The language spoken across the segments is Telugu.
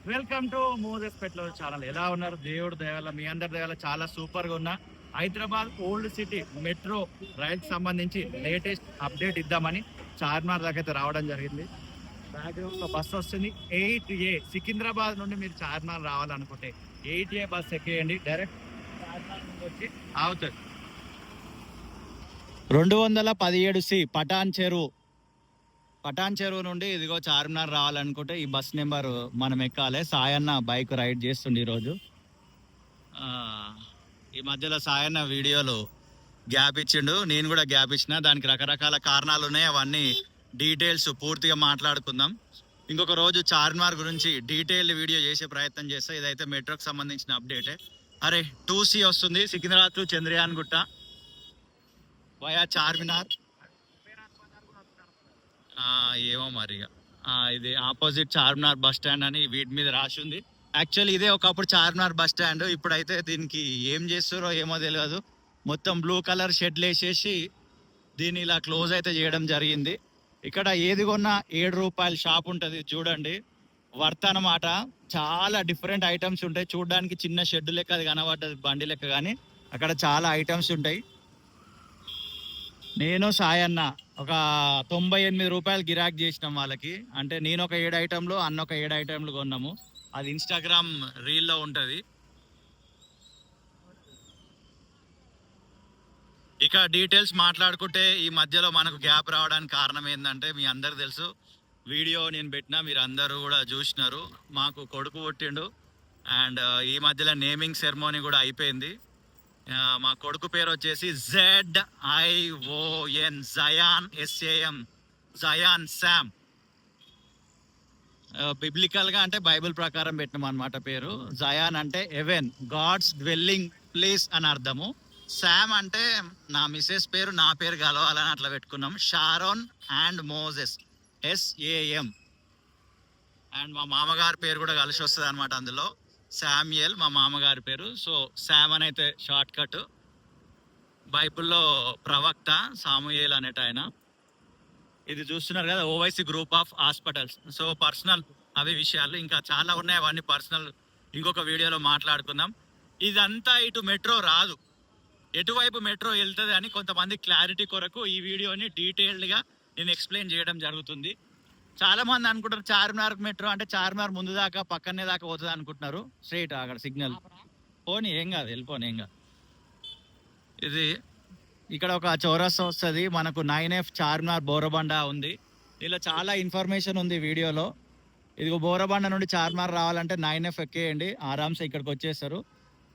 వెల్కమ్ టు మోజెస్ పెట్లో ఛానల్. ఎలా ఉన్నారు? దేవుడు దయవల్ల, మీ అందరి దయవల్ల చాలా సూపర్ గా ఉన్నా. Hyderabad old city metro rail సంబంధించి లేటెస్ట్ అప్డేట్ ఇద్దామని చార్మినార్ దాకా అయితే రావడం జరిగింది. బ్యాక్గ్రౌండ్ లో బస్సు వస్తుంది 8A. సికింద్రాబాద్ నుండి మీరు చార్మినార్ రావాలనుకుంటే 8A బస్ ఎక్కేయండి. డైరెక్ట్ చార్మినార్ నుండి వచ్చి అవుతుంది 217C పటాన్ చెరువు నుండి ఇదిగో చార్మినార్ రావాలనుకుంటే ఈ బస్ నెంబర్ మనం ఎక్కాలి. సాయన్న బైక్ రైడ్ చేస్తుండే ఈరోజు. ఈ మధ్యలో సాయన్న వీడియోలో గ్యాప్ ఇచ్చిండు, నేను కూడా గ్యాప్ ఇచ్చిన. దానికి రకరకాల కారణాలు ఉన్నాయి, అవన్నీ డీటెయిల్స్ పూర్తిగా మాట్లాడుకుందాం. ఇంకొక రోజు చార్మినార్ గురించి డీటెయిల్ వీడియో చేసే ప్రయత్నం చేస్తా. ఇదైతే మెట్రోకి సంబంధించిన అప్డేటే. అరే 2C వస్తుంది సికింద్రాబాద్ టు చంద్రయాన్ గుట్ట వయా చార్మినార్. ఏమో మరి ఇది ఆపోజిట్ చార్మినార్ బస్ స్టాండ్ అని వీటి మీద రాసి ఉంది. యాక్చువల్లీ ఇదే ఒకప్పుడు చార్మినార్ బస్ స్టాండ్. ఇప్పుడైతే దీనికి ఏం చేస్తారో ఏమో తెలియదు. మొత్తం బ్లూ కలర్ షెడ్లు వేసేసి దీన్ని ఇలా క్లోజ్ అయితే చేయడం జరిగింది. ఇక్కడ ఏది కొన్నా ₹7 షాప్ ఉంటుంది చూడండి. వర్త్ అన్నమాట. చాలా డిఫరెంట్ ఐటమ్స్ ఉంటాయి. చూడడానికి చిన్న షెడ్ లెక్క అది కనబడ్డది, బండి లెక్క, కానీ అక్కడ చాలా ఐటమ్స్ ఉంటాయి. నేను సాయన్న ఒక ₹98 గిరాక్ చేసినాం వాళ్ళకి. అంటే నేను ఒక 7 ఐటెంలు, అన్న ఒక 7 ఐటెంలు కొన్నాము. అది ఇన్స్టాగ్రామ్ రీల్లో ఉంటుంది. ఇక డీటెయిల్స్ మాట్లాడుకుంటే ఈ మధ్యలో మనకు గ్యాప్ రావడానికి కారణం ఏంటంటే మీ అందరు తెలుసు, వీడియో నేను పెట్టినా మీరు అందరూ కూడా చూసినారు. మాకు కొడుకు పుట్టిండు అండ్ ఈ మధ్యలో నేమింగ్ సెరమోనీ కూడా అయిపోయింది. మా కొడుకు పేరు వచ్చేసి ZION Zion SAM Zion Sam. Biblical గా అంటే బైబిల్ ప్రకారం పెట్టినాం అనమాట పేరు. జయాన్ అంటే ఎవెన్, గాడ్స్ డ్వెల్లింగ్ ప్లేస్ అని అర్థము. శామ్ అంటే నా మిసెస్ పేరు, నా పేరు కలవాలని అట్లా పెట్టుకున్నాం. Sharon and Moses SAM. And మా మామగారి పేరు కూడా కలిసి వస్తుంది అనమాట అందులో. శామ్యుయల్ మా మామగారి పేరు. సో శామ్ అని అయితే షార్ట్ కట్. బైబిల్లో ప్రవక్త సాముయేల్ అనేట ఆయన. ఇది చూస్తున్నారు కదా, Owaisi group of hospitals. So personal అవి విషయాలు ఇంకా చాలా ఉన్నాయి, అవన్నీ పర్సనల్ ఇంకొక వీడియోలో మాట్లాడుకుందాం. ఇదంతా ఇటు మెట్రో రాదు, ఎటువైపు మెట్రో వెళ్తుంది అని కొంతమంది క్లారిటీ కొరకు ఈ వీడియోని డీటెయిల్డ్గా నేను ఎక్స్ప్లెయిన్ చేయడం జరుగుతుంది. చాలా మంది అనుకుంటారు చార్మినార్ మెట్రో అంటే చార్మినార్ ముందు దాకా పక్కనే దాకా పోతుంది అనుకుంటున్నారు. స్ట్రైట్ అక్కడ సిగ్నల్ పోనీ ఏం కాదు, వెళ్ళిపోని ఏం కాదు. ఇది ఇక్కడ ఒక చౌరస్తా వస్తుంది మనకు. 9F చార్మినార్ బోరబండ ఉంది. ఇలా చాలా ఇన్ఫర్మేషన్ ఉంది వీడియోలో. ఇదిగో బోరబండ నుండి చార్మినార్ రావాలంటే 9F ఎక్కేయండి, ఆరామ్సే ఇక్కడికి వచ్చేస్తారు.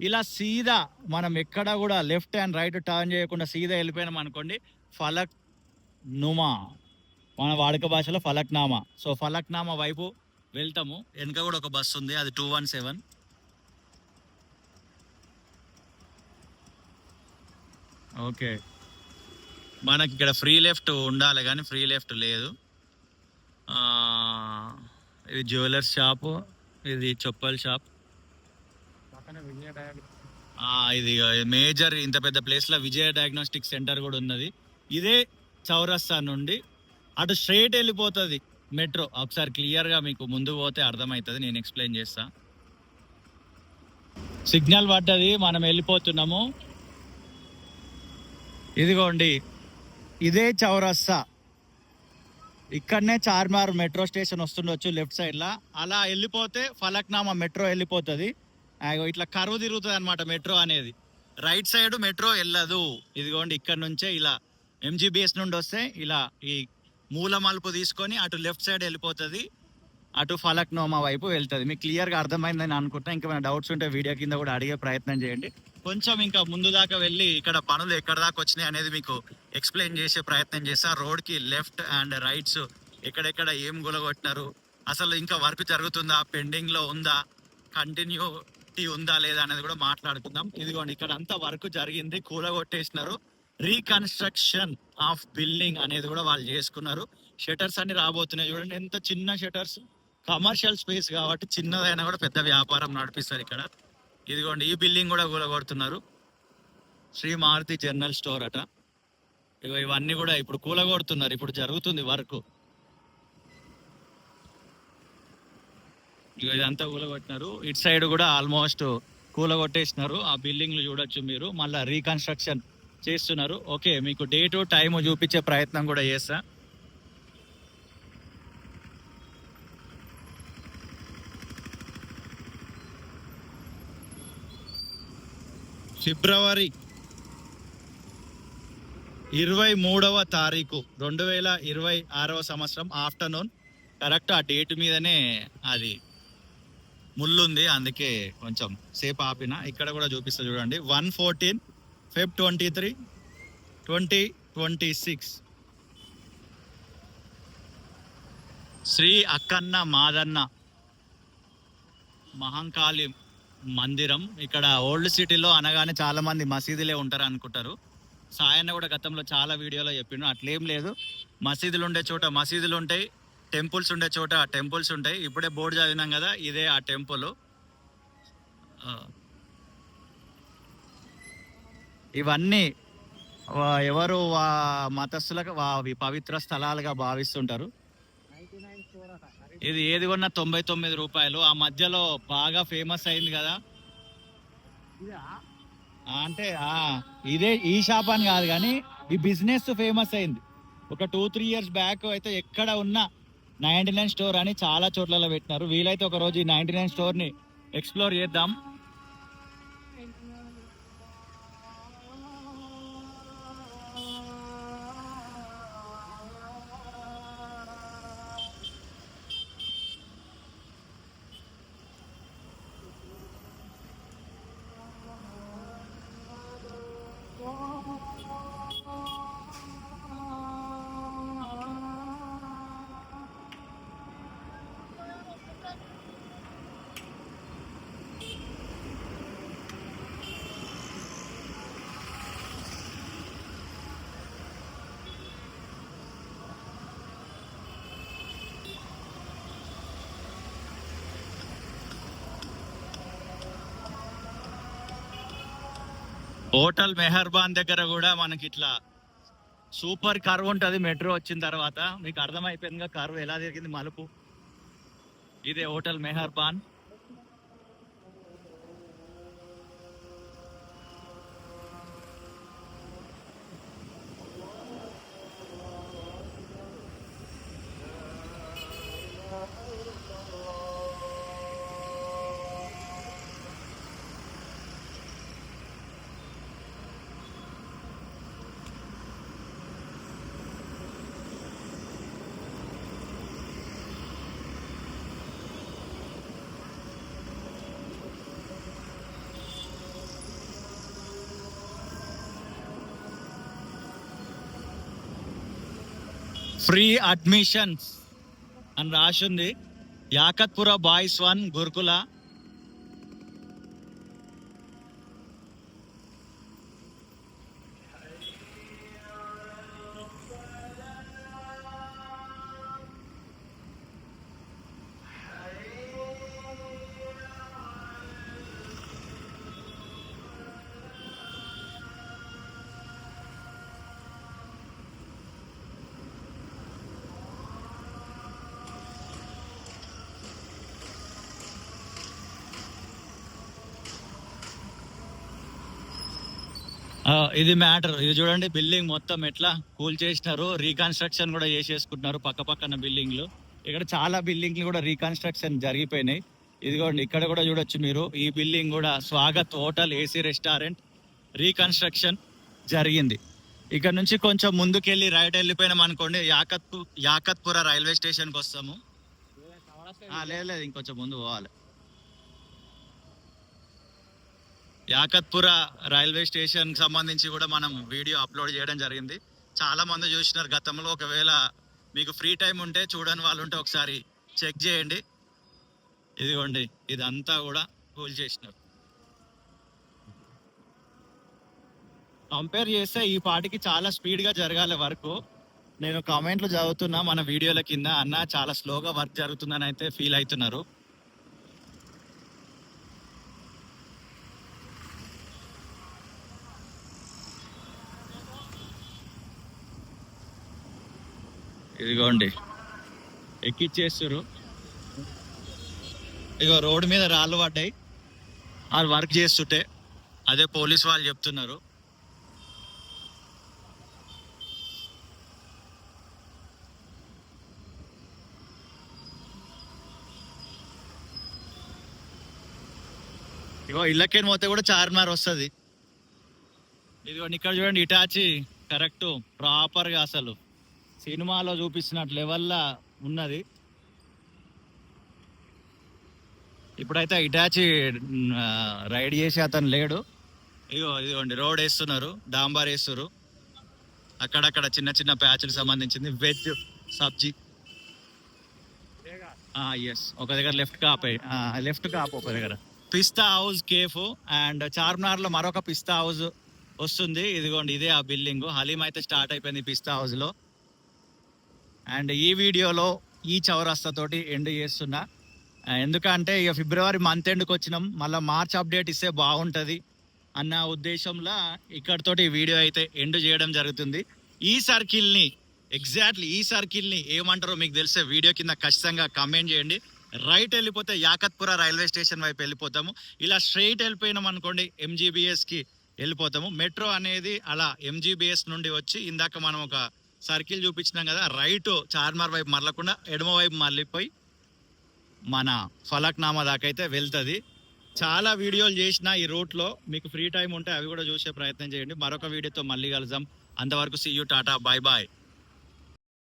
ఇలా సీదా మనం ఎక్కడ కూడా లెఫ్ట్ అండ్ రైట్ టర్న్ చేయకుండా సీదా వెళ్ళిపోయినాం అనుకోండి, ఫలక్ నుమా, మన వాడుక భాషలో ఫలక్నామా. సో ఫలక్నామా వైపు వెళ్తాము. వెనక కూడా ఒక బస్సు ఉంది, అది 217. ఓకే, మనకి ఇక్కడ ఫ్రీ లెఫ్ట్ ఉండాలి కానీ ఫ్రీ లెఫ్ట్ లేదు. ఇది జ్యువెలర్స్ షాపు, ఇది చొప్పల్ షాప్. ఇది మేజర్ ఇంత పెద్ద ప్లేస్లో విజయ డయాగ్నోస్టిక్ సెంటర్ కూడా ఉన్నది. ఇదే చౌరస్తా నుండి అటు స్ట్రైట్ వెళ్ళిపోతుంది మెట్రో. ఒకసారి క్లియర్గా మీకు ముందు పోతే అర్థమవుతుంది, నేను ఎక్స్ప్లెయిన్ చేస్తా. సిగ్నల్ పడ్డది, మనం వెళ్ళిపోతున్నాము. ఇదిగోండి ఇదే చౌరస్తా. ఇక్కడనే చార్మినార్ మెట్రో స్టేషన్ వస్తుండొచ్చు లెఫ్ట్ సైడ్లో. అలా వెళ్ళిపోతే ఫలక్నామా మెట్రో వెళ్ళిపోతుంది. ఇట్లా కరువు తిరుగుతుంది అనమాట మెట్రో అనేది. రైట్ సైడ్ మెట్రో వెళ్ళదు. ఇదిగోండి ఇక్కడ నుంచే ఇలా MGBS నుండి వస్తే ఇలా ఈ మూల మలుపు తీసుకొని అటు లెఫ్ట్ సైడ్ వెళ్ళిపోతుంది, అటు ఫలక్నామా వైపు వెళ్తుంది. మీకు క్లియర్గా అర్థమైందని అనుకుంటున్నా. ఇంకా డౌట్స్ ఉంటే వీడియో కింద కూడా అడిగే ప్రయత్నం చేయండి. కొంచెం ఇంకా ముందు దాకా వెళ్ళి ఇక్కడ పనులు ఎక్కడ దాకా వచ్చినాయి అనేది మీకు ఎక్స్ప్లెయిన్ చేసే ప్రయత్నం చేస్తా. రోడ్కి లెఫ్ట్ అండ్ రైట్స్ ఎక్కడెక్కడ ఏం గులగొట్టినారు, అసలు ఇంకా వర్క్ జరుగుతుందా, పెండింగ్లో ఉందా, కంటిన్యూటీ ఉందా లేదా అనేది కూడా మాట్లాడుకుందాం. ఇదిగోండి ఇక్కడ అంతా వర్క్ జరిగింది, కూలగొట్టేసినారు. రీకన్స్ట్రక్షన్ ఆఫ్ బిల్డింగ్ అనేది కూడా వాళ్ళు చేసుకున్నారు. షటర్స్ అన్ని రాబోతున్నాయి చూడండి, ఎంత చిన్న షటర్స్. కమర్షియల్ స్పేస్ కాబట్టి చిన్నదైనా కూడా పెద్ద వ్యాపారం నడిపిస్తారు ఇక్కడ. ఇదిగోండి ఈ బిల్డింగ్ కూడా కూలగొడుతున్నారు. శ్రీ మారుతి జనరల్ స్టోర్ అట. ఇవన్నీ కూడా ఇప్పుడు కూలగొడుతున్నారు, ఇప్పుడు జరుగుతుంది వర్క్. ఇదంతా కూలగొట్టినారు. ఇటు సైడ్ కూడా ఆల్మోస్ట్ కూలగొట్టేసినారు. ఆ బిల్డింగ్లు చూడొచ్చు మీరు. మళ్ళీ రీకన్స్ట్రక్షన్ చేస్తున్నారు. ఓకే, మీకు డేటు టైము చూపించే ప్రయత్నం కూడా చేస్తా. ఫిబ్రవరి 23వ తారీఖు 2026 సంవత్సరం ఆఫ్టర్నూన్. కరెక్ట్ ఆ డేట్ మీదనే అది ముళ్ళుంది, అందుకే కొంచెం సేపు ఆపిన. ఇక్కడ కూడా చూపిస్తా చూడండి. 1/14 Feb 23 2026 శ్రీ అక్కన్న మాదన్న మహంకాళి మందిరం. ఇక్కడ ఓల్డ్ సిటీలో అనగానే చాలా మంది మసీదులే ఉంటారు అనుకుంటారు. సాయన్న కూడా గతంలో చాలా వీడియోలో చెప్పిండు, అట్లేం లేదు. మసీదులు ఉండే చోట మసీదులు ఉంటాయి, టెంపుల్స్ ఉండే చోట టెంపుల్స్ ఉంటాయి. ఇప్పుడే బోర్డు చదివినాం కదా, ఇదే ఆ టెంపుల్. ఇవన్నీ ఎవరు మతస్థులకు పవిత్ర స్థలాలుగా భావిస్తుంటారు. ఇది ఏది కొన్నా 99 రూపాయలు. ఆ మధ్యలో బాగా ఫేమస్ అయింది కదా, అంటే ఇదే ఈ షాప్ అని కాదు కానీ ఈ బిజినెస్ ఫేమస్ అయింది. ఒక 2-3 ఇయర్స్ బ్యాక్ అయితే ఎక్కడ ఉన్నా 99 స్టోర్ అని చాలా చోట్లలో పెట్టినారు. వీలైతే ఒక రోజు ఈ 99 స్టోర్ ని ఎక్స్ప్లోర్ చేద్దాం. హోటల్ మెహర్బాన్ దగ్గర కూడా మనకి ఇట్లా సూపర్ కర్వ్ ఉంటుంది. మెట్రో వచ్చిన తర్వాత మీకు అర్థమైపోయిందిగా కర్వ్ ఎలా జరిగింది, మలుపు. ఇదే హోటల్ మెహర్బాన్. ఫ్రీ అడ్మిషన్స్ అని రాసింది. యాకత్పుర బాయ్స్ 1 గురుకుల. ఇది మ్యాటర్. ఇది చూడండి, బిల్డింగ్ మొత్తం ఎట్లా కూల్ చేసినారు, రీకన్స్ట్రక్షన్ కూడా చేసేసుకుంటున్నారు పక్క పక్కన బిల్డింగ్లు. ఇక్కడ చాలా బిల్డింగ్లు కూడా రీకన్స్ట్రక్షన్ జరిగిపోయినాయి. ఇదిగోండి ఇక్కడ కూడా చూడొచ్చు మీరు. ఈ బిల్డింగ్ కూడా Swagat hotel AC restaurant reconstruction జరిగింది. ఇక్కడ నుంచి కొంచెం ముందుకెళ్ళి రైట్ వెళ్ళిపోయినాం అనుకోండి, యాకత్పుర రైల్వే స్టేషన్కి వస్తాము. లేదు, ఇంకొంచెం ముందు పోవాలి. యాకత్పుర రైల్వే స్టేషన్ సంబంధించి కూడా మనం వీడియో అప్లోడ్ చేయడం జరిగింది. చాలా మంది చూసినారు గతంలో. ఒకవేళ మీకు ఫ్రీ టైం ఉంటే, చూడని వాళ్ళు ఉంటే ఒకసారి చెక్ చేయండి. ఇదిగోండి ఇదంతా కూడా కూల్ చేసినారు. కంపేర్ చేస్తే ఈ పాటికి చాలా స్పీడ్గా జరగాలి వర్క్. నేను కామెంట్లు చదువుతున్నా మన వీడియోల కింద, అన్న చాలా స్లోగా వర్క్ జరుగుతుందని అయితే ఫీల్ అవుతున్నారు. ఇదిగోండి ఎక్కిచ్చేస్తారు. ఇగో రోడ్డు మీద రాళ్ళు పడ్డాయి, వాళ్ళు వర్క్ చేస్తుంటే అదే పోలీస్ వాళ్ళు చెప్తున్నారు. ఇగో ఇళ్ళకేని పోతే కూడా చార్మినార్ వస్తుంది. ఇదిగోండి ఇక్కడ చూడండి, ఇటాచి కరెక్ట్ ప్రాపర్ గా అసలు సినిమాలో చూపిస్తున్నట్టు లెవెల్లా ఉన్నది. ఇప్పుడైతే ఇటాచి రైడ్ చేసి అతను లేడు. ఇదిగోండి రోడ్ వేస్తున్నారు, డాంబార్ వేస్తున్నారు. అక్కడక్కడ చిన్న చిన్న ప్యాచ్లకు సంబంధించింది వెజ్ సబ్జీ. ఎస్, ఒక దగ్గర లెఫ్ట్ కాప్ ఒక దగ్గర పిస్తా హౌస్ కేఫ్. అండ్ చార్మినార్ లో మరొక పిస్తా హౌస్ వస్తుంది. ఇదిగోండి ఇదే ఆ బిల్డింగ్. హలీం అయితే స్టార్ట్ అయిపోయింది పిస్తా హౌస్ లో. అండ్ ఈ వీడియోలో ఈ చౌరస్తా తోటి ఎండ్ చేస్తున్నా, ఎందుకంటే ఇక ఫిబ్రవరి మంత్ ఎండ్కి వచ్చినాం, మళ్ళీ మార్చ్ అప్డేట్ ఇస్తే బాగుంటుంది అన్న ఉద్దేశంలో ఇక్కడతోటి ఈ వీడియో అయితే ఎండ్ చేయడం జరుగుతుంది. ఈ సర్కిల్ని ఎగ్జాక్ట్లీ ఈ సర్కిల్ని ఏమంటారో మీకు తెలిసే వీడియో కింద ఖచ్చితంగా కమెంట్ చేయండి. రైట్ వెళ్ళిపోతే యాకత్పుర రైల్వే స్టేషన్ వైపు వెళ్ళిపోతాము. ఇలా స్ట్రైట్ వెళ్ళిపోయినాం అనుకోండి ఎంజీబీఎస్కి వెళ్ళిపోతాము. మెట్రో అనేది అలా ఎంజీబీఎస్ నుండి వచ్చి ఇందాక మనం ఒక సర్కిల్ చూపించినాం కదా, రైట్ చార్మినార్ వైపు మరలకుండా ఎడమ వైపు మళ్ళీపోయి మన ఫలక్నామా దాకా అయితే వెళ్తుంది. చాలా వీడియోలు చేసిన ఈ రూట్లో, మీకు ఫ్రీ టైం ఉంటే అవి కూడా చూసే ప్రయత్నం చేయండి. మరొక వీడియోతో మళ్ళీ కలుద్దాం. అంతవరకు see you, tata, bye bye.